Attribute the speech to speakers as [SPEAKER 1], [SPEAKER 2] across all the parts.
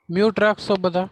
[SPEAKER 1] Mute રાખશો બધા.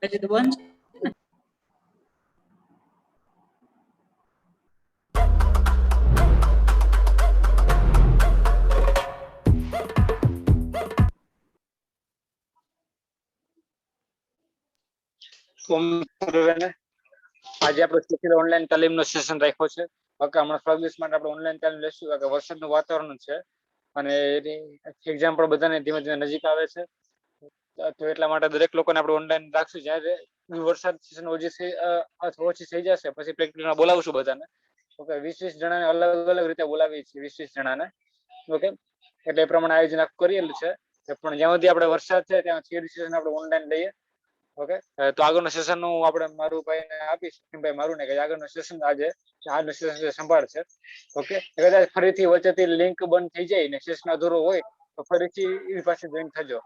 [SPEAKER 2] હજી તો બંધ છે.
[SPEAKER 3] આજે આપણે સ્પેશિયલ ઓનલાઈન તાલીમનો સેશન રાખ્યો છે. હમણાં થોડા દિવસ માટે આપણે ઓનલાઈન તાલીમ લેશું કે વરસાદનું વાતાવરણ છે અને એક્ઝામ પણ બધાને ધીમે ધીમે નજીક આવે છે, તો એટલા માટે દરેક લોકોને આપણે ઓનલાઈન રાખશું. જ્યારે વરસાદ સેશન ઓછી થઈ જશે પછી પ્રેક્ટિકલમાં બોલાવશું બધાને. ઓકે, 20-20 જણાને અલગ અલગ રીતે બોલાવીએ છીએ, 20-20 જણાને. ઓકે, એટલે એ પ્રમાણે આયોજન કરેલું છે. પણ જ્યાં સુધી આપણે વરસાદ છે ત્યાં થિયરી સેશન આપણે ઓનલાઈન લઈએ. ઓકે, તો આગળનું સેશન હું આપણે મારું ભાઈને આપીશ, ભાઈ મારું ને કે આગળનું સેશન આજનું સેશન સંભાળશે. ઓકે, કદાચ ફરીથી વચ્ચેથી લિંક બંધ થઈ જાય ને સેશન અધૂરો હોય તો ફરીથી એની પાસે જોઈન થજો.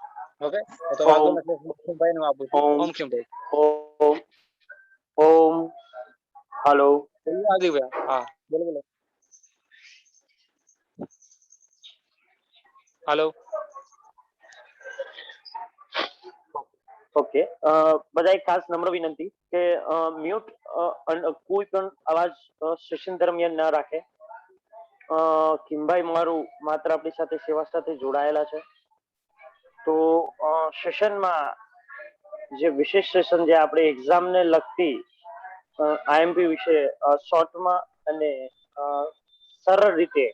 [SPEAKER 3] ઓકે, તો આગળનું સેશન ભાઈ નું આપું છું. ઓમ ખીમભાઈ.
[SPEAKER 2] ઓમ ઓમ હાલો
[SPEAKER 3] આદિભાઈ, હા બોલો બોલો. હાલો.
[SPEAKER 2] ઓકે, બધા એક ખાસ નમ્ર વિનંતી કે મ્યુટ કોઈ પણ અવાજ સેશન દરમિયાન ના રાખે. કિમભાઈ મારું માત્ર આપણી સાથે સેવા સાથે જોડાયેલા છે, તો સેશનમાં જે વિશેષ સેશન જે આપણે એક્ઝામને લગતી આઈએમપી વિશે શોર્ટમાં અને સરળ રીતે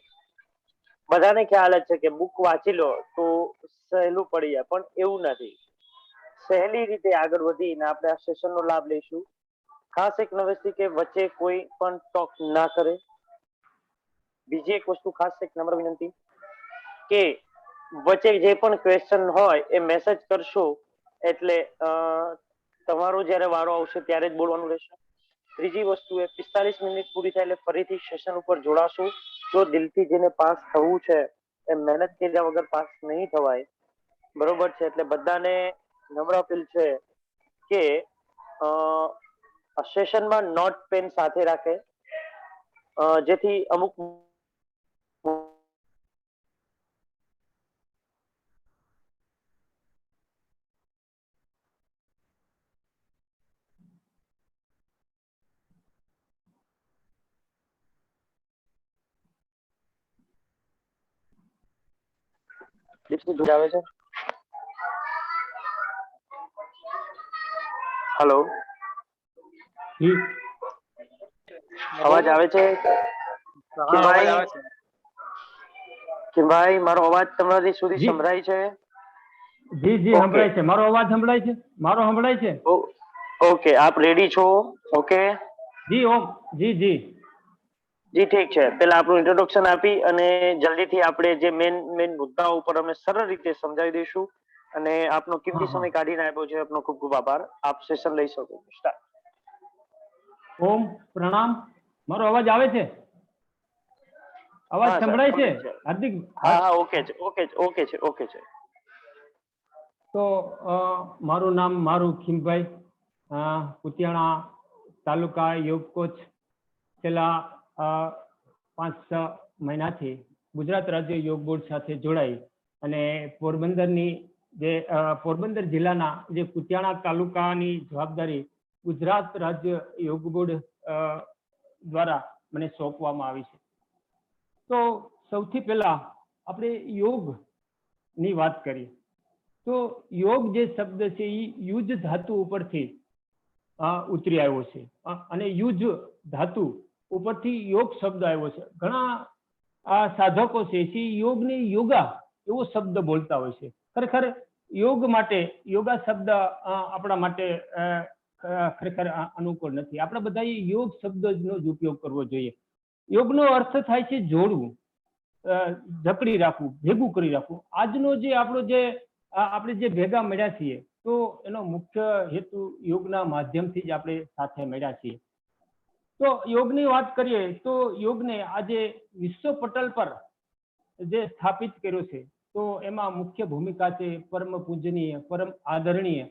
[SPEAKER 2] બધાને ખ્યાલ જ છે કે બુક વાંચી લો તો સહેલું પડી જાય, પણ એવું નથી. સહેલી રીતે આગળ વધીને આપણે આ સેશનનો લાભ લઈશું. ખાસ એક નવેસથી કે વચ્ચે કોઈ પણ ટોક ના કરે. બીજી એક વસ્તુ ખાસ એક નમ્ર વિનંતી કે વચ્ચે જે પણ ક્વેશ્ચન હોય એ મેસેજ કરશો એટલે તમારો જ્યારે વારો આવશે ત્યારે જ બોલવાનું રહેશે. ત્રીજી વસ્તુ એ 45 મિનિટ પૂરી થાય એટલે ફરીથી સેશન ઉપર જોડાશું. જો દિલથી જેને પાસ થવું છે એ મહેનત કર્યા વગર પાસ નહીં થવાય, બરોબર છે? એટલે બધાને નમ્ર અપીલ છે કે સેશનમાં નોટ પેન સાથે રાખે, જેથી અમુક આવે છે. હેલો, અવાજ આવે છે? કે ભાઈ મારો અવાજ તમારી સુધી સંભળાય છે?
[SPEAKER 4] જી જી સંભળાય છે. મારો અવાજ સંભળાય છે? મારો સંભળાય છે?
[SPEAKER 2] ઓકે, આપ રેડી છો? ઓકે
[SPEAKER 4] જી ઓમ જી જી
[SPEAKER 2] જી ઠીક છે. પેલા આપણું ઇન્ટ્રોડક્શન આપી અને જલ્દીથી આપણે જે મેન મુદ્દાઓ ઉપર અમે સરળ રીતે સમજાવી દઈશું. અને આપનો કિંમતી સમય કાઢીને આપ્યો છે, આપનો ખૂબ ખૂબ આભાર. આપ સેશન લઈ શકો. સ્ટાર્ટ.
[SPEAKER 4] ઓમ પ્રણામ. મારો અવાજ આવે છે? અવાજ
[SPEAKER 2] હા,
[SPEAKER 4] સંભળાય છે
[SPEAKER 2] સર.
[SPEAKER 4] હાર્દિક?
[SPEAKER 2] હા, ઓકે છે, ઓકે છે.
[SPEAKER 4] તો મારું નામ ખીમભાઈ, કુતિયાણા તાલુકા યોગ કોચ. છેલ્લા 5-6 મહિનાથી ગુજરાત રાજ્ય યોગ બોર્ડ સાથે જોડાઈ અને પોરબંદર જિલ્લાના જે કુતિયાણા તાલુકાની જવાબદારી ગુજરાત રાજ્ય યોગ બોર્ડ દ્વારા મને સોંપવામાં આવી છે. તો સૌથી પહેલા આપણે યોગ ની વાત કરીએ તો યોગ જે શબ્દ છે એ યુજ ધાતુ ઉપરથી ઉતરી આવ્યો છે અને યુજ ધાતુ ઉપરથી યોગ શબ્દ આવ્યો છે. ઘણા સાધકો છે યોગની યોગા એવો શબ્દ બોલતા હોય છે. ખરેખર યોગ માટે યોગા શબ્દ આપણા માટે ખરેખર અનુકૂળ નથી. આપણે બધાએ યોગ શબ્દનો જ ઉપયોગ કરવો જોઈએ. યોગનો અર્થ થાય છે જોડવું, જકડી રાખવું, ભેગું કરી રાખવું. આજનો જે આપણે જે ભેગા મળ્યા છીએ તો એનો મુખ્ય હેતુ યોગના માધ્યમથી જ આપણે સાથે મળ્યા છીએ. તો યોગની વાત કરીએ તો યોગને આજે વિશ્વ પટલ પર જે સ્થાપિત કર્યો છે તો એમાં મુખ્ય ભૂમિકા છે પરમ પૂજનીય, પરમ આદરણીય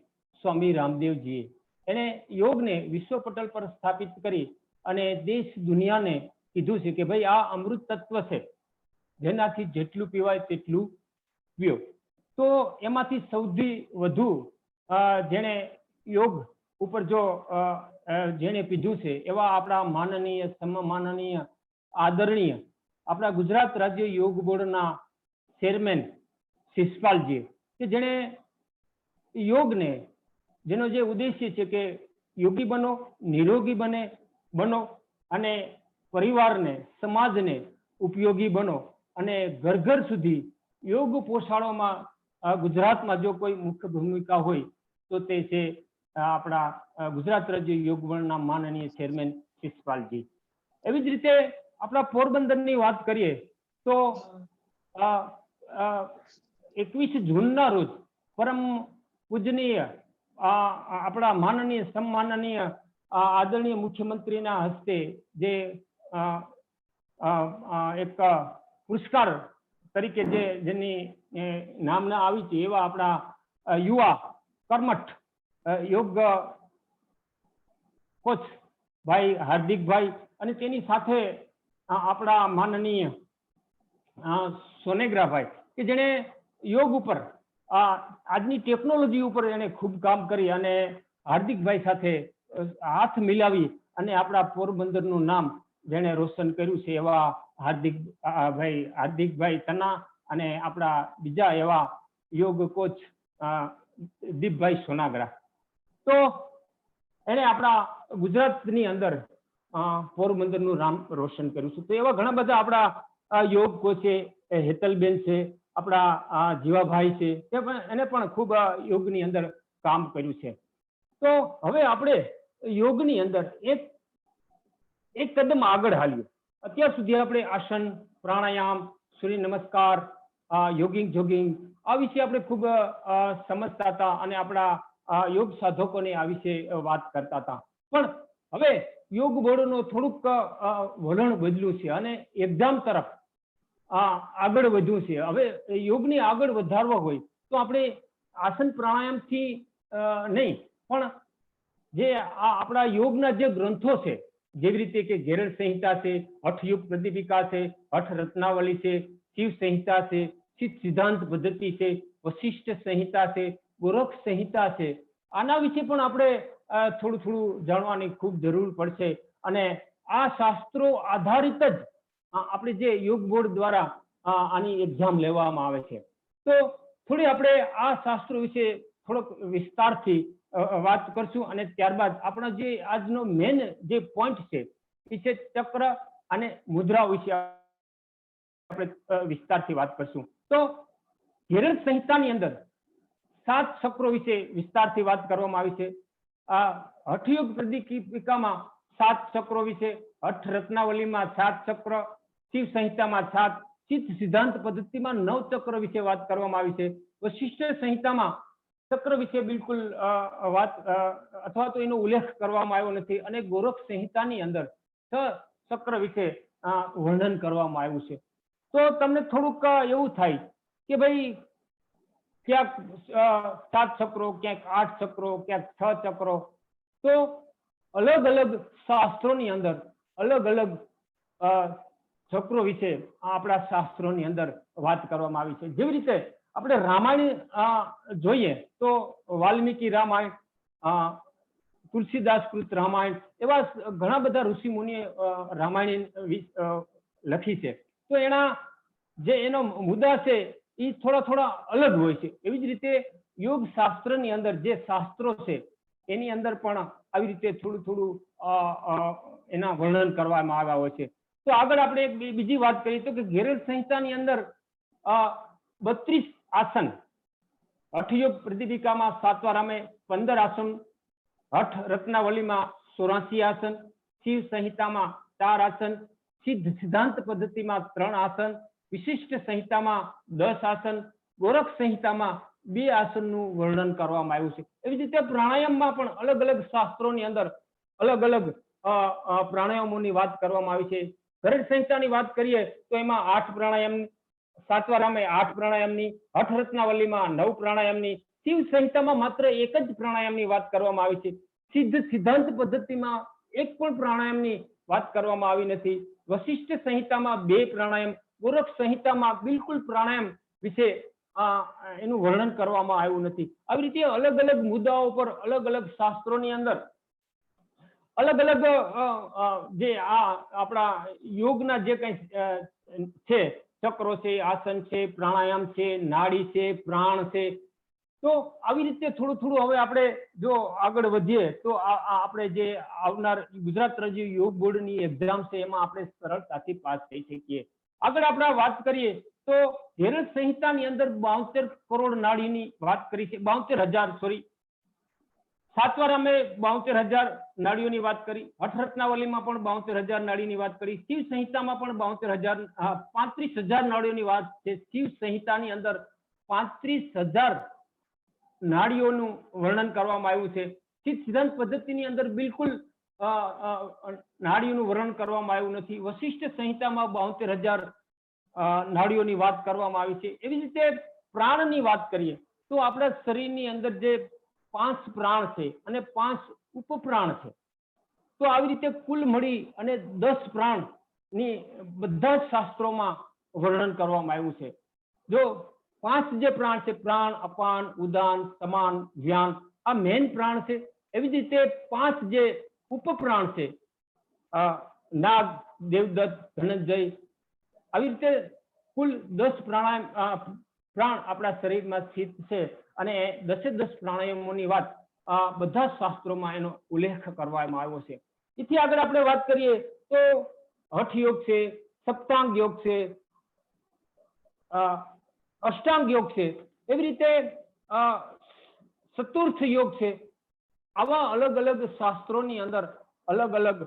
[SPEAKER 4] સ્વામી રામદેવજીએ. એને યોગને વિશ્વ પટલ પર સ્થાપિત કરી અને દેશ દુનિયાને કીધું છે કે ભાઈ આ અમૃત તત્વ છે, જેનાથી જેટલું પીવાય તેટલું પીઓ. તો એમાંથી સૌથી વધુ જેણે યોગ ઉપર જેણે પીધું છે એવા આપણા માનનીય, સમમાનનીય, આદરણીય આપણા ગુજરાત રાજ્ય યોગ બોર્ડના ચેરમેન શિષપાલજી, કે જેણે યોગને, જેનો જે ઉદ્દેશ્ય છે કે યોગી બનો, નિરોગી બનો અને પરિવારને, સમાજને ઉપયોગી બનો અને ઘર ઘર સુધી યોગ પહોંચાડવામાં ગુજરાતમાં જો કોઈ મુખ્ય ભૂમિકા હોય તો તે છે આપણા ગુજરાત રાજ્ય યોગ બોર્ડના માનનીય ચેરમેન શિષપાલજી. એવી જ રીતે આપણા પોરબંદરની વાત કરીએ તો 21 જૂનના રોજ પરમ પૂજનીય આપણા માનનીય સન્માનનીય આદરણીય મુખ્યમંત્રીના હસ્તે જે એક પુરસ્કાર તરીકે જેની નામના આવી છે એવા આપણા યુવા કર્મઠ યોગ કોચ ભાઈ હાર્દિકભાઈ અને તેની સાથે આપણા માનનીય સોનેગ્રાભાઈ કે જેણે યોગ ઉપર આજની ટેકનોલોજી ઉપર એને ખૂબ કામ કરી અને હાર્દિકભાઈ સાથે હાથ મિલાવી અને આપણા પોરબંદરનું નામ જેણે રોશન કર્યું છે એવા હાર્દિકભાઈ તના અને આપણા બીજા એવા યોગ કોચ દીપભાઈ સોનાગરા. તો એને આપણા ગુજરાતની અંદર પોરબંદરનું નામ રોશન કર્યું છે. તો એવા ઘણા બધા આપણા યોગ કોચ છે, હેતલબેન છે, આપણા જીવાભાઈ છે, એને પણ ખૂબ યોગની અંદર કામ કર્યું છે. તો હવે આપણે યોગની અંદર એક કદમ આગળ હાલ્યું. અત્યાર સુધી આપણે આસન, પ્રાણાયામ, સૂર્ય નમસ્કાર, જોગિંગ આ વિશે આપણે ખૂબ સમજતા હતા અને આપણા યોગ સાધકોને આ વિશે વાત કરતા હતા. પણ હવે યોગ બોર્ડનું થોડુંક વલણ બદલ્યું છે અને એક્ઝામ તરફ આગળ વધ્યું છે. હવે યોગને આગળ વધારવા હોય તો આપણે આસન પ્રાણાયામથી નહીં, પણ જે આપણા યોગના જે ગ્રંથો છે, જેવી રીતે કે ઘેરડ સંહિતા છે, હઠયુગ પ્રદીપિકા છે, હઠ રત્નાવલી છે, શિવ સંહિતા છે, સિદ્ધ સિદ્ધાંત પદ્ધતિ છે, વશિષ્ઠ સંહિતા છે, ગોરખ સંહિતા છે, આના વિશે પણ આપણે થોડું જાણવાની ખૂબ જરૂર પડશે. અને આ શાસ્ત્રો આધારિત જ આપણે જે યોગ બોર્ડ દ્વારા આની એક્ઝામ લેવામાં આવે છે. તો થોડી આપણે આ શાસ્ત્રો વિશે થોડોક વિસ્તારથી વાત કરશું અને ત્યારબાદ આપણા જે આજનો મેન જે પોઈન્ટ છે એ છે ચક્ર અને મુદ્રા વિશે આપણે વિસ્તારથી વાત કરશું. તો ઘેરડ સંહિતાની અંદર 7 ચક્રો વિશે વિસ્તારથી વાત કરવામાં આવી છે. હઠયોગ પ્રદીપિકામાં 7 ચક્રો વિશે, હઠ રત્નાવલીમાં 7 ચક્ર, શિવ સંહિતામાં 7, સિદ્ધ સિદ્ધાંત પદ્ધતિમાં 9 ચક્ર વિશે વાત કરવામાં આવી છે. વશિષ્ઠ સંહિતામાં ચક્ર વિશે બિલકુલ વાત અથવા તો એનો ઉલ્લેખ કરવામાં આવ્યો નથી અને ગોરખ સંહિતાની અંદર 6 ચક્ર વિશે વર્ણન કરવામાં આવ્યું છે. તો તમને થોડુંક એવું થાય કે ભાઈ ક્યાંક 7 ચક્રો, ક્યાંક 8 ચક્રો, ક્યાંક 6 ચક્રો. તો અલગ અલગ શાસ્ત્રોની અંદર અલગ અલગ ચક્રો વિશે આપણા શાસ્ત્રોની અંદર વાત કરવામાં આવી છે. જેવી રીતે આપણે રામાયણ જોઈએ તો વાલ્મીકી રામાયણ, તુલસીદાસ કૃત રામાયણ, એવા ઘણા બધા ઋષિ મુનિએ રામાયણ લખી છે. તો એનો મુદ્દા છે એ થોડા અલગ હોય છે. એવી જ રીતે યોગ શાસ્ત્રની અંદર જે શાસ્ત્રો છે એની અંદર પણ આવી રીતે થોડું એના વર્ણન કરવામાં આવ્યા હોય છે. તો આગળ આપણે એક બીજી વાત કરીએ તો કે ઘેરડ સંહિતાની અંદર 32 આસન, હઠયોગ પ્રદીપિકામાં 7વા રામે 15 આસન, હઠ રત્નાવલીમાં 84 આસન, શિવ સંહિતામાં 4 આસન, સિદ્ધ સિદ્ધાંત પદ્ધતિમાં 3 આસન, વિશિષ્ટ સંહિતામાં 10 આસન, ગોરખ સંહિતામાં 2 આસનનું વર્ણન કરવામાં આવ્યું છે. એવી રીતે પ્રાણાયામમાં પણ અલગ અલગ શાસ્ત્રોની અંદર અલગ અલગ પ્રાણાયામોની વાત કરવામાં આવી છે. ઘેરડ સંહિતાની વાત કરીએ તો એમાં 8 પ્રાણાયામ, 7વા રામે 8 પ્રાણાયામની, હઠ રત્નાવલીમાં 9 પ્રાણાયામની, શિવ સંહિતામાં માત્ર 1 જ પ્રાણાયામની વાત કરવામાં આવી છે. સિદ્ધ સિદ્ધાંત પદ્ધતિમાં 1 પણ પ્રાણાયામની વાત કરવામાં આવી નથી. વશિષ્ઠ સંહિતામાં 2 પ્રાણાયામ, ગોરખ સંહિતામાં બિલકુલ પ્રાણાયામ વિશે એનું વર્ણન કરવામાં આવ્યું નથી. આવી રીતે અલગ અલગ મુદ્દાઓ પર અલગ અલગ શાસ્ત્રોની અંદર અલગ અલગ જે આપણા યોગના જે કંઈ છે, ચક્રો છે, આસન છે, પ્રાણાયામ છે, નાડી છે, પ્રાણ છે. તો આવી રીતે થોડું હવે આપણે જો આગળ વધીએ તો આપણે જે આવનાર ગુજરાત રાજ્ય યોગ બોર્ડની એક્ઝામ છે એમાં આપણે સરળતાથી પાસ થઈ શકીએ. આગળ આપણે વાત કરીએ તો ઘેરડ સંહિતાની અંદર 72 કરોડ નાડીની વાત કરી છે, 72,000 7વા રામે 72,000 નાડીઓની વાત કરી, હઠ રત્નાવલીમાં પણ 72,000 નાડીની વાત કરી, શિવ સંહિતામાં પણ 35,000 નાડીઓની વાત છે. શિવ સંહિતાની અંદર 35,000 નાડીઓનું વર્ણન કરવામાં આવ્યું છે. ચિત્ત સિદ્ધાંત પદ્ધતિની અંદર બિલકુલ નાડીઓનું વર્ણન કરવામાં આવ્યું નથી. વશિષ્ઠ સંહિતામાં 72,000 નાડીઓની વાત કરવામાં આવી છે. એવી જ રીતે પ્રાણની વાત કરીએ તો આપણા શરીરની અંદર જે 5 પ્રાણ છે અને 5 ઉપપ્રાણ છે, તો આવી રીતે કુલ મળી અને 10 પ્રાણની બધા જ શાસ્ત્રોમાં વર્ણન કરવામાં આવ્યું છે. જો 5 જે પ્રાણ છે, પ્રાણ, અપાન, ઉદાન, સમાન, વ્યાન, આ મેન પ્રાણ છે. એવી જ રીતે 5 જે ઉપપ્રાણ છે, નાગ, દેવદત્ત, ધનંજય, આવી રીતે કુલ 10 પ્રાણ આપણા શરીરમાં સ્થિત છે અને 10 પ્રાણાયામોની વાત બધા શાસ્ત્રોમાં એનો ઉલ્લેખ કરવામાં આવ્યો છે. એથી આગળ આપણે વાત કરીએ તો હઠ યોગ છે, સપ્તાંગ યોગ છે, અષ્ટાંગ યોગ છે, એવી રીતે ચતુર્થ યોગ છે. આવા અલગ અલગ શાસ્ત્રોની અંદર અલગ અલગ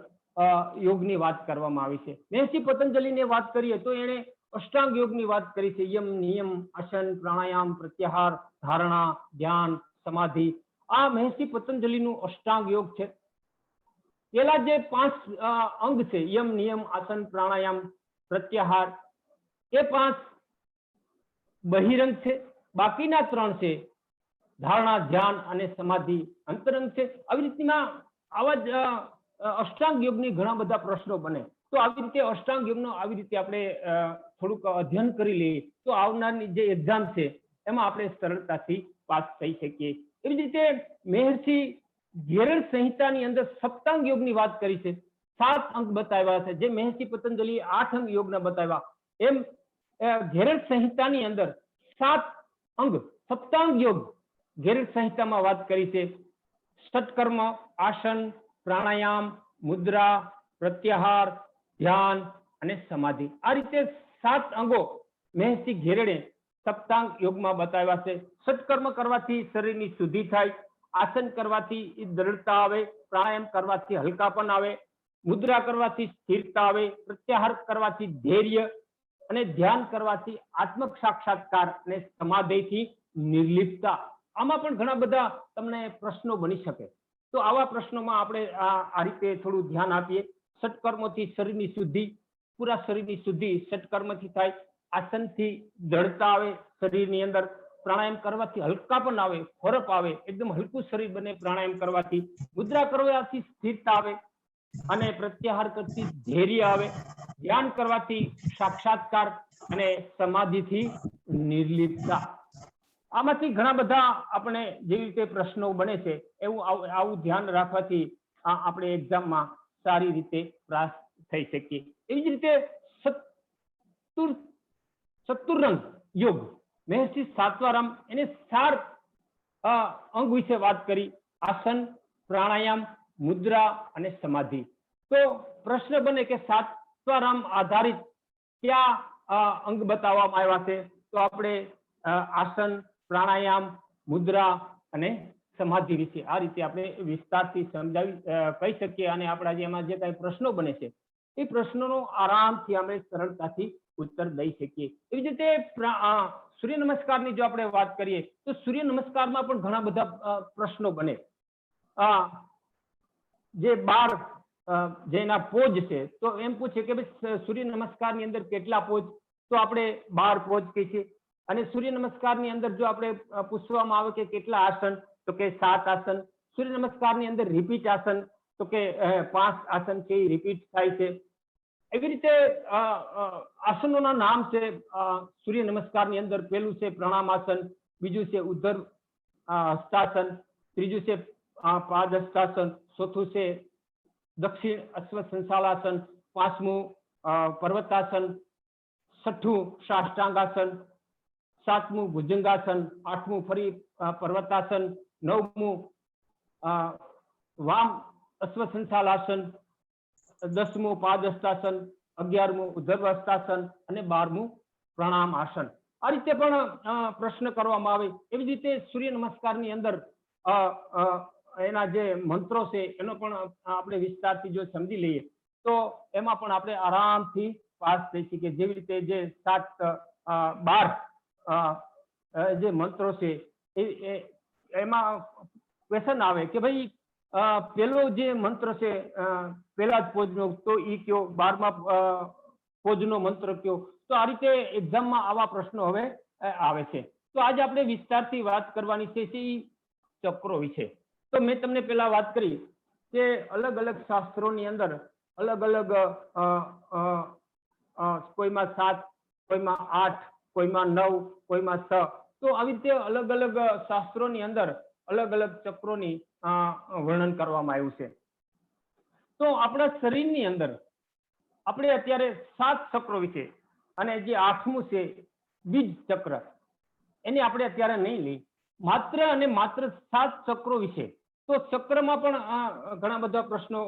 [SPEAKER 4] યોગની વાત કરવામાં આવી છે. મહર્ષિ પતંજલિની વાત કરીએ તો એણે અષ્ટાંગ યોગની વાત કરી છે. યમ, નિયમ, આસન, પ્રાણાયામ, પ્રત્યાહાર, ધારણા, ધ્યાન, સમાધિ. આ મહર્ષિ પતંજલિનું અષ્ટાંગ યોગ છે. પેલા જે 5 અંગ છે, યમ, નિયમ, આસન, પ્રાણાયામ, પ્રત્યાહાર, એ 5 બહિરંગ છે. બાકીના 3 છે ધારણા, ધ્યાન અને સમાધિ અંતરંગ છે. આવી રીતના આવા જ અષ્ટાંગ યોગની ઘણા બધા પ્રશ્નો બને. તો આવી રીતે અષ્ટાંગ યોગનો આવી રીતે આપણે થોડુંક અધ્યયન કરી લઈએ તો આવનારની જે એક્ઝામ છે એમાં આપણે સરળતાથી પાસ થઈ શકીએ. એવી જ રીતે મહર્ષિ ઘેરડ સંહિતાની અંદર સપ્તાંગ યોગની વાત કરી છે. 7 અંગ બતાવ્યા છે. જે મહર્ષિ પતંજલિ 8 અંગ યોગના બતાવ્યા, એમ ઘેરડ સંહિતાની અંદર 7 અંગ સપ્તાંગ યોગ ઘેરડ સંહિતામાં વાત કરી છે. સટકર્મ, આસન, પ્રાણાયામ, મુદ્રા, પ્રત્યાહાર, ધ્યાન અને સમાધિ. આ રીતે 7 અંગો મહર્ષિ ઘેરડે સપ્તાંગ યોગમાં બતાવ્યા છે. સટકર્મ કરવાથી શરીરની શુદ્ધિ થાય, આસન કરવાથી દ્રઢતા આવે, પ્રાણાયામ કરવાથી હલકાપન આવે, મુદ્રા કરવાથી સ્થિરતા આવે, પ્રત્યાહાર કરવાથી ધૈર્ય અને ધ્યાન કરવાથી આત્મ સાક્ષાત્કાર અને સમાધિથી નિર્લિપ્તતા. આમાં પણ ઘણા બધા તમને પ્રશ્નો બની શકે. તો આવા પ્રશ્નોમાં આપણે આ રીતે થોડું ધ્યાન આપીએ. સટકર્મથી શરીરની શુદ્ધિ, પૂરા શરીરની શુદ્ધિ સટકર્મથી થાય, આસનથી દ્રઢતા આવે શરીરની અંદર, પ્રાણાયામ કરવાથી હલકાપન આવે, ફરપ આવે, એકદમ હલકું શરીર બને પ્રાણાયામ કરવાથી, મુદ્રા કરવાથી સ્થિરતા આવે અને પ્રત્યાહાર કરતી ધૈર્ય આવે, ધ્યાન કરવાથી સાક્ષાત્કાર અને સમાધિથી નિર્લિપ્તતા. આમાંથી ઘણા બધા આપણે જેવી રીતે પ્રશ્નો બને છે એવું આવું ધ્યાન રાખવાથી આપણે એક્ઝામમાં સારી રીતે પાસ થઈ શકીએ. એવી જ રીતે ચતુરંગ યોગ મહર્ષિ સાત્વારામ એને 4 અંગ વિશે વાત કરી: આસન, પ્રાણાયામ, મુદ્રા અને સમાધિ. તો પ્રશ્ન બને કે સાત્વારામ આધારિત કયા અંગ બતાવવામાં આવ્યા છે? તો આપણે આસન, પ્રાણાયામ, મુદ્રા અને સમાધિ વિશે આ રીતે આપણે વિસ્તારથી સમજાવી કહી શકીએ. અને આપણા જે એમાં જે કઈ પ્રશ્નો બને છે એ પ્રશ્નોનો આરામથી આપણે સરળતાથી ઉત્તર દઈ શકીએ. એવી જ રીતે સૂર્ય નમસ્કારની જો આપણે વાત કરીએ તો સૂર્ય નમસ્કારમાં પણ ઘણા બધા પ્રશ્નો બને. જે 12 જેના પોજ છે તો એમ પૂછે કે ભાઈ સૂર્ય નમસ્કારની અંદર કેટલા પોજ? તો આપણે 12 પોજ કહીએ. અને સૂર્ય નમસ્કારની અંદર જો આપણે પૂછવામાં આવે કે કેટલા આસન, તો કે 7 આસન. સૂર્ય નમસ્કારની અંદર રિપીટ આસન, તો કે 5 આસન છે એ રિપીટ થાય છે. એવી રીતે આસનોના નામ છે સૂર્ય નમસ્કારની અંદર. પહેલું છે પ્રણામાસન, બીજું છે ઉદ્ધર હસ્તાસન, ત્રીજું છે પાદ હસ્તાસન, ચોથું છે દક્ષિણ અશ્વસંશાલાસન, 5મું પર્વતાસન, 6ઠું સાષ્ટાંગાસન, 7મું ભુજંગાસન, 8મું ફરી પર્વતાસન, 9મું વામ અશ્વસંશાલાસન, 10મું પાદ હસ્તાસન, 11મું ઉદ્ધર હસ્તાસન અને 12મું પ્રણામ આસન. આ રીતે પણ પ્રશ્ન કરવામાં આવે. એવી જ રીતે સૂર્ય નમસ્કારની અંદર એના જે મંત્રો છે એનો પણ આપણે વિસ્તારથી જો સમજી લઈએ તો એમાં પણ આપણે આરામથી પાસ થઈ શકીએ. જેવી રીતે જે 12 જે મંત્રો છે એમાં ક્વેશ્ચન આવે કે ભાઈ પેલો જે મંત્ર છે પહેલા જ પોજનો તો ઈ કયો, 12મા પોજનો મંત્ર કયો. તો આ રીતે એક્ઝામમાં આવા પ્રશ્નો હવે આવે છે. તો આજે આપણે વિસ્તારથી વાત કરવાની છે ઈ ચક્રો વિશે. તો મેં તમને પેલા વાત કરી કે અલગ અલગ શાસ્ત્રોની અંદર અલગ અલગ કોઈમાં 7, કોઈમાં 8, કોઈમાં 9, કોઈમાં 6. તો આવી રીતે અલગ અલગ શાસ્ત્રોની અંદર અલગ અલગ ચક્રોની વર્ણન કરવામાં આવ્યું છે. તો આપણા શરીરની અંદર આપણે અત્યારે 7 ચક્રો વિશે અને જે 8મું છે બીજ ચક્ર, એની આપણે અત્યારે નહીં લઈ, માત્ર અને માત્ર 7 ચક્રો વિશે. તો ચક્રમાં પણ ઘણા બધા પ્રશ્નો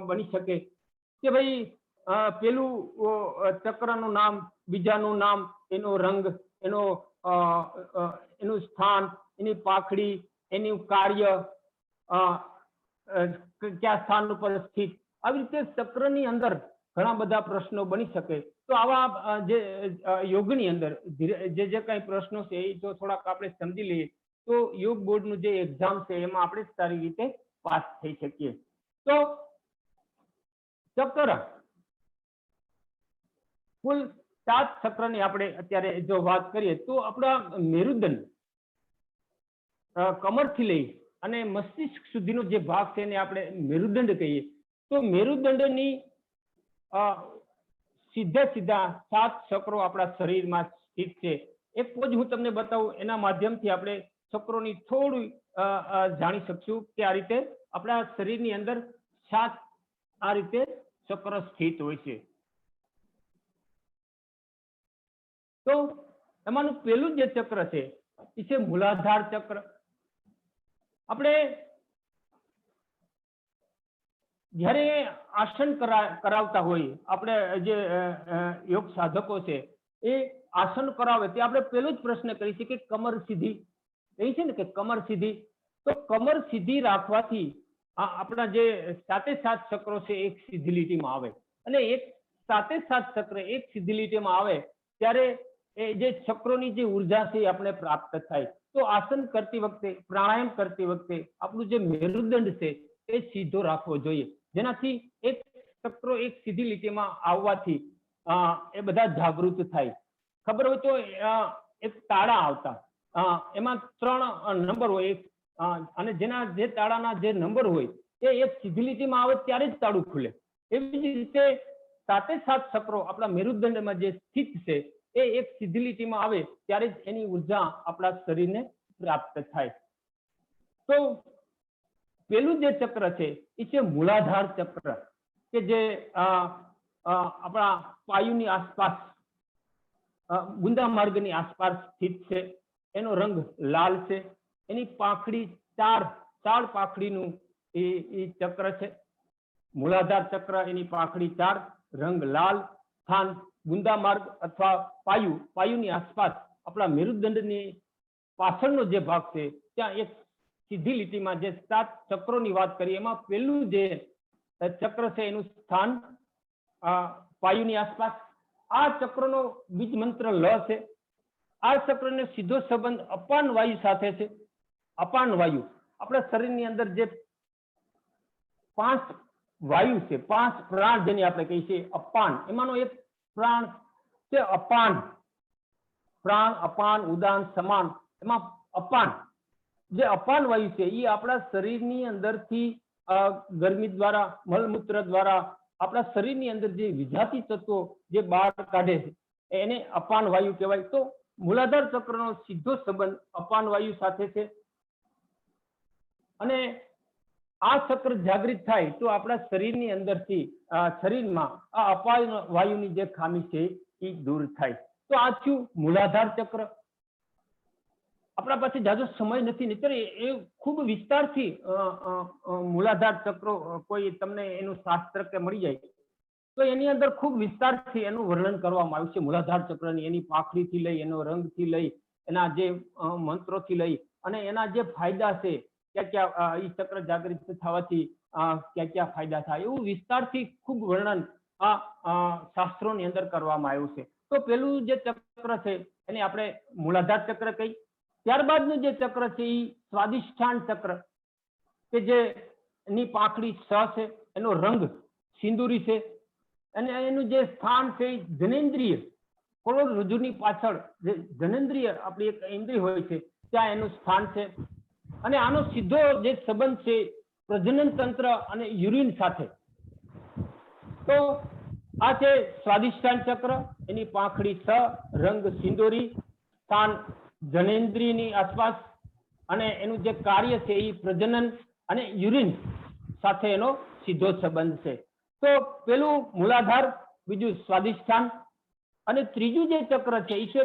[SPEAKER 4] બની શકે કે ભાઈ પેલું ચક્રનું નામ, બીજાનું નામ, એનો રંગ, એનું સ્થાન, એની પાંખડી, એનું કાર્ય, કયા સ્થાન ઉપર સ્થિત. આવી રીતે ચક્રની અંદર ઘણા બધા પ્રશ્નો બની શકે. તો આવા જે યોગની અંદર જે કઈ પ્રશ્નો છે એ જો થોડાક આપણે સમજી લઈએ તો યોગ બોર્ડનું જે એક્ઝામ છે એમાં આપણે સારી રીતે પાસ થઈ શકીએ. તો ચક્ર કુલ 7 ચક્રની આપણે અત્યારે જો વાત કરીએ તો આપણા મેરુદંડ કમરથી લઈ અને મસ્તિષ્ક સુધીનો જે ભાગ છે એને આપણે મેરુદંડ કહીએ. તો મેરુદંડની સીધા 7 ચક્રો આપણા શરીરમાં સ્થિત છે. એક પોજ હું તમને બતાવું, એના માધ્યમથી આપણે ચક્રોની થોડું જાણી શકશું કે આ રીતે આપણા શરીરની અંદર 7 આ રીતે ચક્ર સ્થિત હોય છે. તો એમાંનું પેલું જે ચક્ર છે એ છે મૂલાધાર ચક્ર. આપણે જ્યારે આસન કરાવતા હોય, આપણે જે યોગ સાધકો છે એ આસન કરાવે તે આપણે પેલો જ પ્રશ્ન કરીએ છીએ કે કમર સીધી, એ છે ને કે કમર સીધી. તો કમર સીધી રાખવાથી આપણા જે 7 ચક્રો છે એક સીધી લીટીમાં આવે, અને એક 7 ચક્ર એક સીધી લીટીમાં આવે ત્યારે એ જે ચક્રોની જે ઉર્જા છે એ આપણે પ્રાપ્ત થાય. તો આસન કરતી વખતે, પ્રાણાયામ કરતી વખતે આપણું જે મેરુદંડ છે એ સીધો રાખવો જોઈએ, જેનાથી એક ચક્રો એક સીધી લીટીમાં આવવાથી એ બધા જાગૃત થાય. ખબર હોય તો એક તાળા આવતા, એમાં 3 નંબર હોય, અને જે તાળાના જે નંબર હોય એ એક સીધી લીટીમાં આવે ત્યારે જ તાળું ખુલે. એવી જ રીતે 7 ચક્રો આપણા મેરુદંડમાં જે સ્થિત છે એ એક સીધી લીટીમાં આવે ત્યારે જ એની ઉર્જા આપણા શરીરને પ્રાપ્ત થાય. તો પેલું જે ચક્ર છે એ છે મૂલાધાર ચક્ર, કે જે આપણા પાયુની આસપાસ, ગુંદા માર્ગની આસપાસ સ્થિત છે. એનો રંગ લાલ છે. એની પાંખડી 4 પાંખડીનું એ ચક્ર છે. મૂલાધાર ચક્ર, એની પાંખડી 4, રંગ લાલ, સ્થાન ગુંદા માર્ગ અથવા પાયુની આસપાસ આપણા મેરુદંડની પાછળનો જે ભાગ છે ત્યાં એક સીધી લીટીમાં જે 7 ચક્રોની વાત કરીએ એમાં પહેલું જે ચક્ર છે એનું સ્થાન પાયુની આસપાસ. આ ચક્રનો બીજ મંત્ર લ છે. આ ચક્રનો સીધો સંબંધ અપાન વાયુ સાથે છે. અપાન વાયુ આપણા શરીરની અંદર જે 5 વાયુ છે, 5 પ્રાણ જેને આપણે કહીએ છીએ અપાન, એમાંનો એક પ્રાણ છે અપાન. પ્રાણ, અપાન, ઉદાન, સમાન, એમાં અપાન, જે અપાન વાયુ છે એ આપણા શરીરની અંદરથી ગરમી દ્વારા, મળમૂત્ર દ્વારા આપણા શરીરની અંદર જે વિજાતી તત્વો જે બહાર કાઢે છે એને અપાન વાયુ કહેવાય. તો મૂલાધાર ચક્રનો સીધો સંબંધ અપાન વાયુ સાથે છે. અને આ ચક્ર જાગૃત થાય તો આપણા શરીરની અંદરથી શરીરમાં આ અપાન વાયુની જે ખામી છે એ દૂર થાય. તો આ થયું મૂલાધાર ચક્ર. આપણા પાસે જાજો સમય નથી, નહીંતર એ ખૂબ વિસ્તારથી મૂલાધાર ચક્રો કોઈ તમને એનું શાસ્ત્ર કે મળી જાય તો એની અંદર ખૂબ વિસ્તારથી એનું વર્ણન કરવામાં આવ્યું છે. મૂલાધાર ચક્રની એની પાંખડીથી લઈ, એનો રંગથી લઈ, એના જે મંત્રોથી લઈ અને એના જે ફાયદા છે, ક્યાં એ ચક્ર જાગૃત થવાથી ક્યાં ફાયદા થાય, એવું વિસ્તારથી ખૂબ વર્ણન આ શાસ્ત્રોની અંદર કરવામાં આવ્યું છે. તો પેલું જે ચક્ર છે એને આપણે મૂલાધાર ચક્ર કહી. ત્યારબાદનું જે ચક્ર છે એ સ્વાદિષ્ઠાન ચક્ર, કે જે એની પાંખડી સ છે, એનો રંગ સિંદૂરી છે, અને એનું જે સ્થાન છે એ જનેન્દ્રિય, કરોડરજ્જુની પાછળ જે જનેન્દ્રિય આપણી એક ઇન્દ્રિય હોય છે ત્યાં એનું સ્થાન છે. અને આનો સીધો જે સંબંધ છે પ્રજનન તંત્ર અને યુરિન સાથે. તો આ છે સ્વાદિષ્ઠાન ચક્ર, એની પાંખડી સ, રંગ સિંદૂરી, સ્થાન જનેન્દ્રિયની આસપાસ, અને એનું જે કાર્ય છે એ પ્રજનન અને યુરિન સાથે એનો સીધો સંબંધ છે. તો પેલું મૂલાધાર, બીજું સ્વાદિષ્ઠાન, અને ત્રીજું જે ચક્ર છે એ છે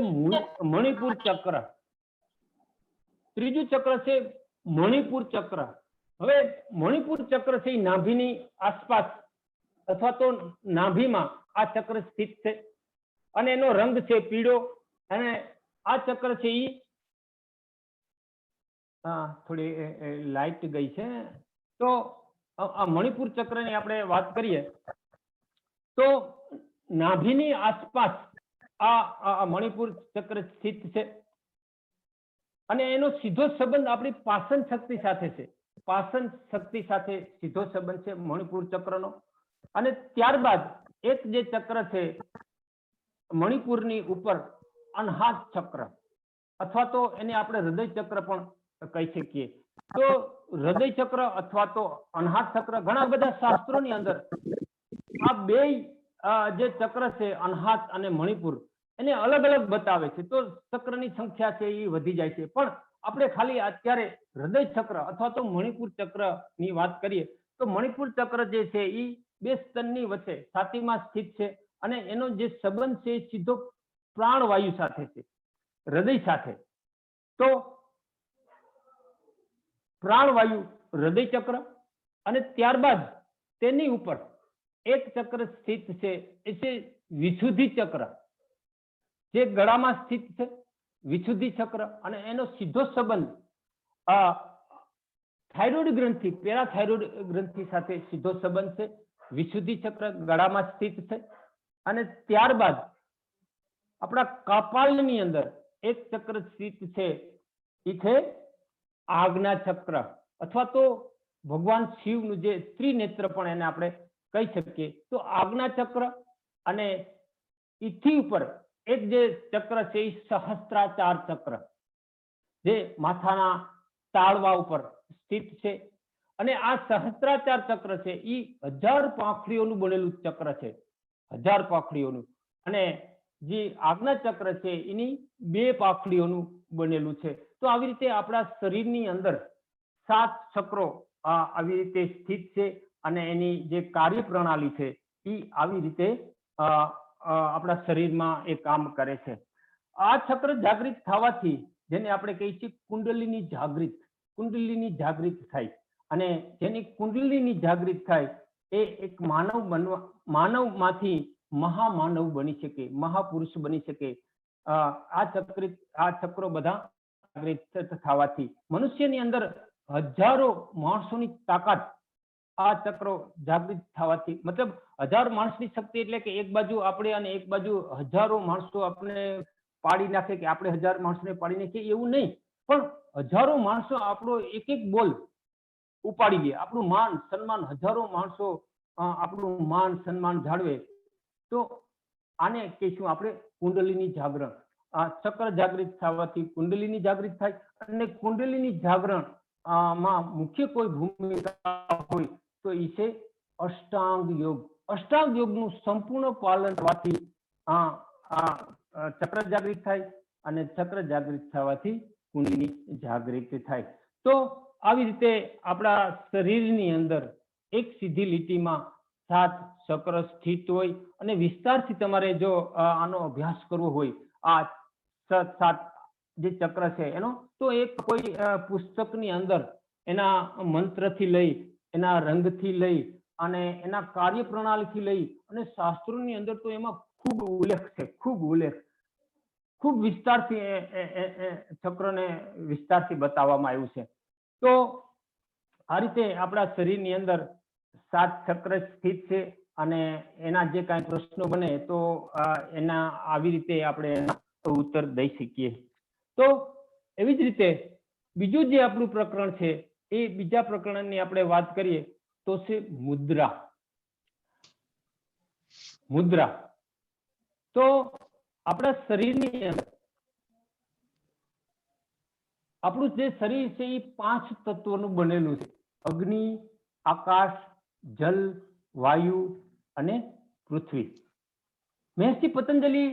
[SPEAKER 4] મણિપુર ચક્ર. ત્રીજું ચક્ર છે મણિપુર ચક્ર. હવે મણિપુર ચક્ર છે એ નાભીની આસપાસ અથવા તો નાભીમાં આ ચક્ર સ્થિત છે, અને એનો રંગ છે પીળો, અને આ ચક્ર છે એ થોડી લાઇટ ગઈ છે. તો આ મણિપુર ચક્રની આપણે વાત કરીએ તો નાભીની આસપાસ આ મણિપુર ચક્ર સ્થિત છે, અને એનો સીધો સંબંધ આપણી પાચન શક્તિ સાથે છે. પાચન શક્તિ સાથે સીધો સંબંધ છે મણિપુર ચક્રનો. અને ત્યારબાદ એક જે ચક્ર છે મણિપુરની ઉપર, અનહાત ચક્ર, અથવા તો એને આપણે હૃદય ચક્ર પણ કહી શકીએ. તો હૃદય ચક્ર અથવા તો અનહાત ચક્ર, ઘણા બધા શાસ્ત્રોની અંદર આ બે જે ચક્ર છે અનહાત અને મણિપુર, એને અલગ અલગ બતાવે છે. તો ચક્રની સંખ્યા છે એ વધી જાય છે, પણ આપણે ખાલી અત્યારે હૃદય ચક્ર અથવા તો મણિપુર ચક્ર ની વાત કરીએ તો મણિપુર ચક્ર જે છે એ બે સ્તનની વચ્ચે છાતીમાં સ્થિત છે, અને એનો જે સંબંધ છે એ સીધો પ્રાણવાયુ સાથે છે, હૃદય સાથે. તો પ્રાણવાયુ હૃદય ચક્ર, અને ત્યારબાદ તેની ઉપર એક ચક્ર સ્થિત છે એ છે વિશુદ્ધિ ચક્ર, જે ગળામાં સ્થિત છે, વિશુદ્ધિ ચક્ર. અને એનો સીધો સંબંધ થાઇરોઇડ ગ્રંથિ, પેરાથાઇરોઇડ ગ્રંથિ સાથે સીધો સંબંધ છે. વિશુદ્ધિ ચક્ર ગળામાં સ્થિત છે. અને ત્યારબાદ આપણા કપાળની અંદર એક ચક્ર સ્થિત છે, એ છે આજ્ઞા ચક્ર, અથવા તો ભગવાન શિવનું જે ત્રિનેત્ર પણ એને આપણે કહી શકીએ. તો આજ્ઞા ચક્ર, અને ઈથી ઉપર એક જે ચક્ર છે એ સહસ્ત્રાચાર ચક્ર, જે માથાના તાળવા ઉપર સ્થિત છે. અને આ સહસ્ત્રાચાર ચક્ર છે એ 1000 પાંખડીઓનું બનેલું ચક્ર છે, 1000 પાંખડીઓનું. અને જે આજ્ઞા ચક્ર છે એની 2 પાંખડીઓનું બનેલું છે. તો આવી રીતે આપણા શરીરની અંદર 7 ચક્રો આવી રીતે સ્થિત છે, અને એની જે કાર્ય પ્રણાલી છે એ આવી રીતે આપણા શરીરમાં એ કામ કરે છે. આ ચક્ર જાગૃત થવાથી, જેને આપણે કહીએ છીએ કુંડલીની જાગૃત, કુંડલીની જાગૃત થાય, અને જેની કુંડલીની જાગૃત થાય એ એક માનવમાંથી મહામાનવ બની શકે, મહાપુરુષ બની શકે. આ ચક્રો બધા જાગૃત થવાથી મનુષ્યની અંદર હજારો માણસોની તાકાત આ ચક્રો જાગૃત થવાથી, મતલબ 1000 માણસની શક્તિ એટલે કે એક બાજુ આપણે અને એક બાજુ હજારો માણસો આપણે પાડી નાખે, કે આપણે 1000 માણસોને પાડી નાખીએ એવું નહીં, પણ હજારો માણસો આપણો એક એક બોલ ઉપાડી લે, આપણું માન સન્માન, હજારો માણસો આપણું માન સન્માન જાળવે. તો આને કહીશું આપણે કુંડલીની જાગરણ. આ ચક્ર જાગૃત થવાથી કુંડલીની જાગૃત થાય, અને કુંડલીની જાગરણ માં મુખ્ય કોઈ ભૂમિકા હોય તો એ છે અષ્ટાંગ યોગ. અષ્ટાંગ યોગનું સંપૂર્ણ પાલન થવાથી ચક્ર જાગૃત થાય, અને ચક્ર જાગૃત થવાથી કુંડલીની જાગૃત થાય. તો આવી રીતે આપણા શરીરની અંદર એક સીધી લીટીમાં 7 ચક્ર સ્થિત હોય, અને વિસ્તારથી તમારે જો આનો અભ્યાસ કરવો હોય આ 7 જે ચક્ર છે એનો, તો એક કોઈ પુસ્તકની અંદર એના મંત્રથી લઈ, એના રંગથી લઈ, અને એના કાર્ય પ્રણાલીથી લઈ, અને શાસ્ત્રોની અંદર તો એમાં ખૂબ ઉલ્લેખ છે, ખૂબ વિસ્તારથી ચક્રને વિસ્તારથી બતાવવામાં આવ્યું છે. તો આ રીતે આપણા શરીરની અંદર 7 ચક્ર સ્થિત છે, અને એના જે કાંઈ પ્રશ્નો બને તો એના આવી રીતે આપણે ઉત્તર દઈ શકીએ. તો એવી જ રીતે બીજું જે આપણું પ્રકરણ છે એ બીજા પ્રકરણની આપણે વાત કરીએ તો છે મુદ્રા. મુદ્રા તો આપણા શરીરની અંદર આપણું જે શરીર છે એ 5 તત્વોનું બનેલું છે. અગ્નિ, આકાશ, જલ, વાયુ અને પૃથ્વી. મહર્ષિ પતંજલિ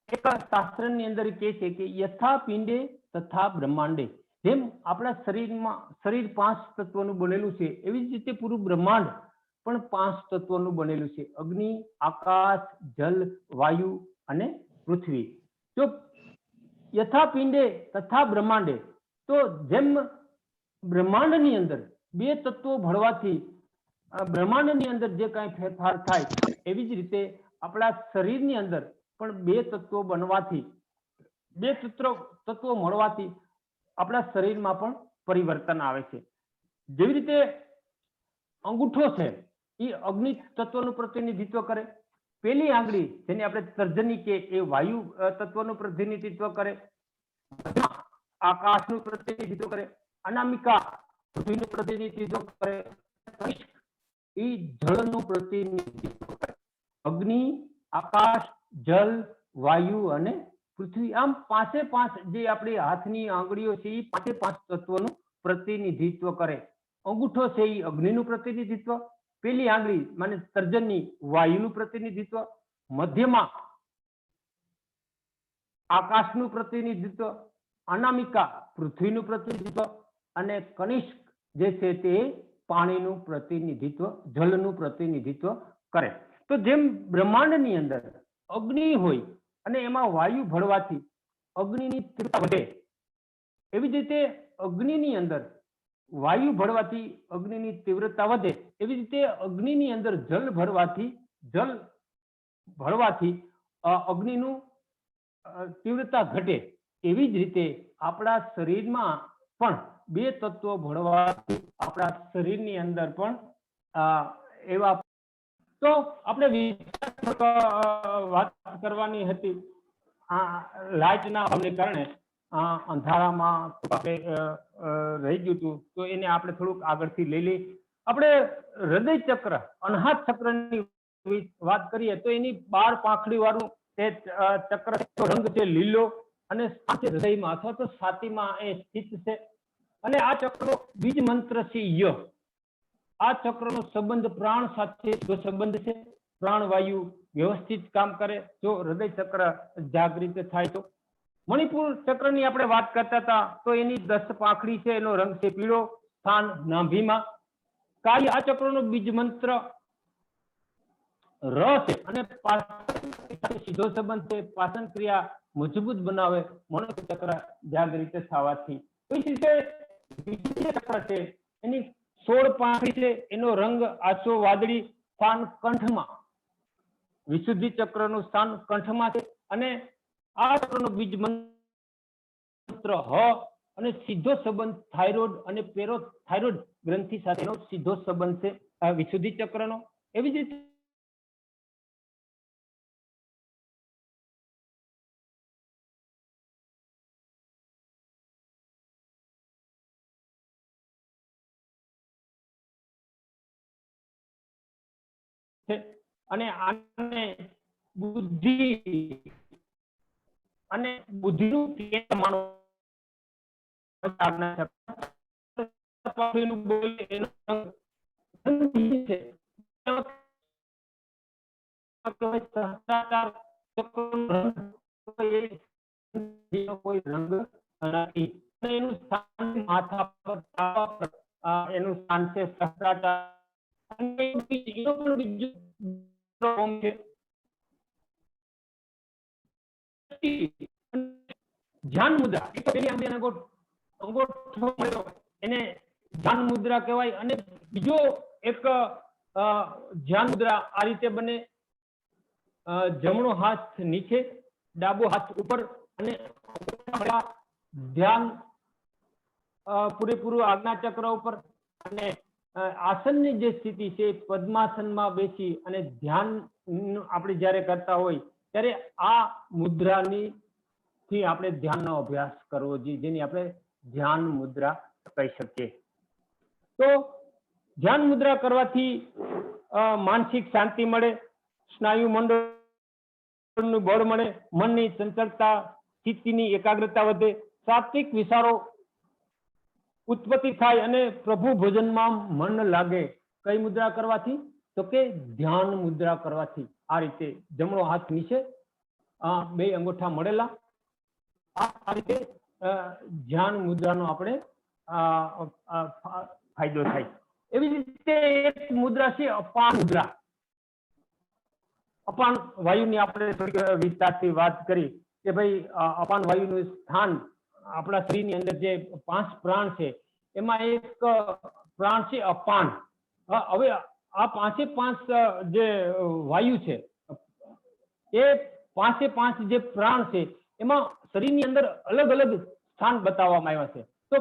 [SPEAKER 4] એક શાસ્ત્રની અંદર કહે છે કે યથા પિંડે તથા બ્રહ્માંડે. જેમ આપણા શરીર 5 તત્વોનું બનેલું છે એવી જ રીતે પૂરું બ્રહ્માંડ પણ 5 તત્વોનું બનેલું છે. અગ્નિ, આકાશ, જલ, વાયુ અને પૃથ્વી. જો યથા પિંડે તથા બ્રહ્માંડે, તો જેમ બ્રહ્માંડની અંદર 2 તત્વો ભળવાથી બ્રહ્માંડની અંદર જે કાંઈ ફેરફાર થાય એવી જ રીતે આપણા શરીરની અંદર પણ 2 તત્વો બનવાથી 2 તત્વો મળવાથી આપણા શરીરમાં પણ પરિવર્તન આવે છે. જેવી રીતે અંગૂઠો છે એ અગ્નિ તત્વનું પ્રતિનિધિત્વ કરે, પેલી આંગળી જેને આપણે તર્જની કે એ વાયુ તત્વનું પ્રતિનિધિત્વ કરે, આકાશનું પ્રતિનિધિત્વ કરે, અનામિકા પૃથ્વીનું પ્રતિનિધિત્વ કરે, એ જળનું પ્રતિનિધિત્વ કરે. અગ્નિ, આકાશ, જલ, વાયુ અને પૃથ્વી. આમ 5 જે આપણી હાથની આંગળીઓ છે એ 5 તત્વોનું પ્રતિનિધિત્વ કરે. અંગૂઠો છે એ અગ્નિનું પ્રતિનિધિત્વ, પેલી આંગળી માને તર્જની વાયુનું પ્રતિનિધિત્વ, મધ્યમાં આકાશનું પ્રતિનિધિત્વ, અનામિકા પૃથ્વીનું પ્રતિનિધિત્વ અને કનિષ્ક જે છે તે પાણીનું પ્રતિનિધિત્વ, જલનું પ્રતિનિધિત્વ કરે. તો જેમ બ્રહ્માંડની અંદર અગ્નિ હોય અને એમાં વાયુ ભળવાથી અગ્નિની તીવ્રતા વધે, એવી જ રીતે અગ્નિની અંદર વાયુ ભળવાથી અગ્નિની તીવ્રતા વધે, એવી રીતે અગ્નિની અંદર જલ ભળવાથી અગ્નિનું તીવ્રતા ઘટે. એવી જ રીતે આપણા શરીરમાં પણ 2 તત્વો ભળવાથી આપણા શરીરની અંદર પણ એવા. તો આપણે વાત કરવાની હતી લાઇટના અભાવને કારણે અંધારામાં રહી ગયું હતું, તો એને આપણે થોડુંક આગળથી લઈ લઈએ. આપણે હૃદય ચક્ર, અનાહત ચક્રની વાત કરીએ તો એની 12 પાંખડી વાળું તે ચક્ર રંગ છે લીલો અને હૃદયમાં અથવા તો છાતીમાં એ સ્થિત છે. અને આ ચક્રનો બીજ મંત્ર છે ય. આ ચક્રનો સંબંધ પ્રાણ સાથે જો સંબંધ છે, પ્રાણવાયુ વ્યવસ્થિત કામ કરે જો હૃદય ચક્ર જાગૃત થાય તો. મણિપુર ચક્રની આપણે વાત કરતા હતા તો એની 10 પાંખડી છે, એનો રંગ છે પીળો, સ્થાન નાભીમાં. કાળી આ ચક્રનો બીજ મંત્ર ર છે અને સીધો સંબંધ છે, પાચન ક્રિયા મજબૂત બનાવે મણિપુર ચક્ર જાગૃત થવાથી. ચક્ર છે એની 16 પાંખડી છે, એનો રંગ આછો વાદળી, સ્થાન કંઠમાં. વિશુદ્ધિ ચક્રનું સ્થાન કંઠમાં છે અને આ ચક્રનો બીજ મંત્ર હ અને સીધો સંબંધ થાઇરોઇડ અને પેરાથાઇરોઇડ ગ્રંથિ સાથેનો સીધો સંબંધ છે આ વિશુદ્ધિ ચક્રનો. એવી જ રીતે અને આને બુદ્ધિ અને બુદ્ધિનું કેન્દ્ર કોઈ રંગ નથી. એનું સ્થાન માથા પર એનું સ્થાન છે સહસ્ત્રાચાર. ધ્યાન મુદ્રા એને ધ્યાન મુદ્રા કહેવાય. અને બીજો એક ધ્યાન મુદ્રા આ રીતે બને, જમણો હાથ નીચે, ડાબો હાથ ઉપર અને ધ્યાન પૂરેપૂરું આજ્ઞા ચક્ર ઉપર. અને આસનની જે સ્થિતિ છે પદ્માસનમાં બેસી અને ધ્યાન આપણે જ્યારે કરતા હોય ત્યારે આ મુદ્રાની થી આપણે ધ્યાનનો અભ્યાસ કરવો જોઈએ, જેની આપણે ધ્યાન મુદ્રા કહી શકીએ. તો ધ્યાન મુદ્રા કરવાથી માનસિક શાંતિ મળે, સ્નાયુ મંડળનું બળ મળે, મનની ચંચળતા, ચિત્તની એકાગ્રતા વધે, સાત્વિક વિચારો ઉત્પત્તિ થાય અને પ્રભુ ભોજનમાં મન લાગે. કઈ મુદ્રા કરવાથી? તો કે ધ્યાન મુદ્રા કરવાથી. આ રીતે જમણો હાથ નીચે, બે અંગૂઠા મળેલા, આ રીતે ધ્યાન મુદ્રાનો આપણે ફાયદો થાય. એવી રીતે એક મુદ્રા છે અપાન મુદ્રા. અપાન વાયુની આપણે થોડીક વિસ્તારથી વાત કરી કે ભાઈ અપાન વાયુનું સ્થાન આપણા શરીરની અંદર જે 5 પ્રાણ છે એમાં એક પ્રાણ છે અપાન. હવે આ 5 જે વાયુ છે એ 5 જે પ્રાણ છે એમાં શરીરની અંદર અલગ અલગ સ્થાન બતાવવામાં આવ્યા છે. તો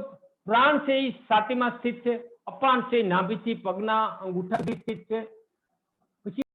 [SPEAKER 4] પ્રાણ છે એ છાતીમાં સ્થિત છે, અપાન છે નાભીથી પગના અંગૂઠાથી સ્થિત છે, પછી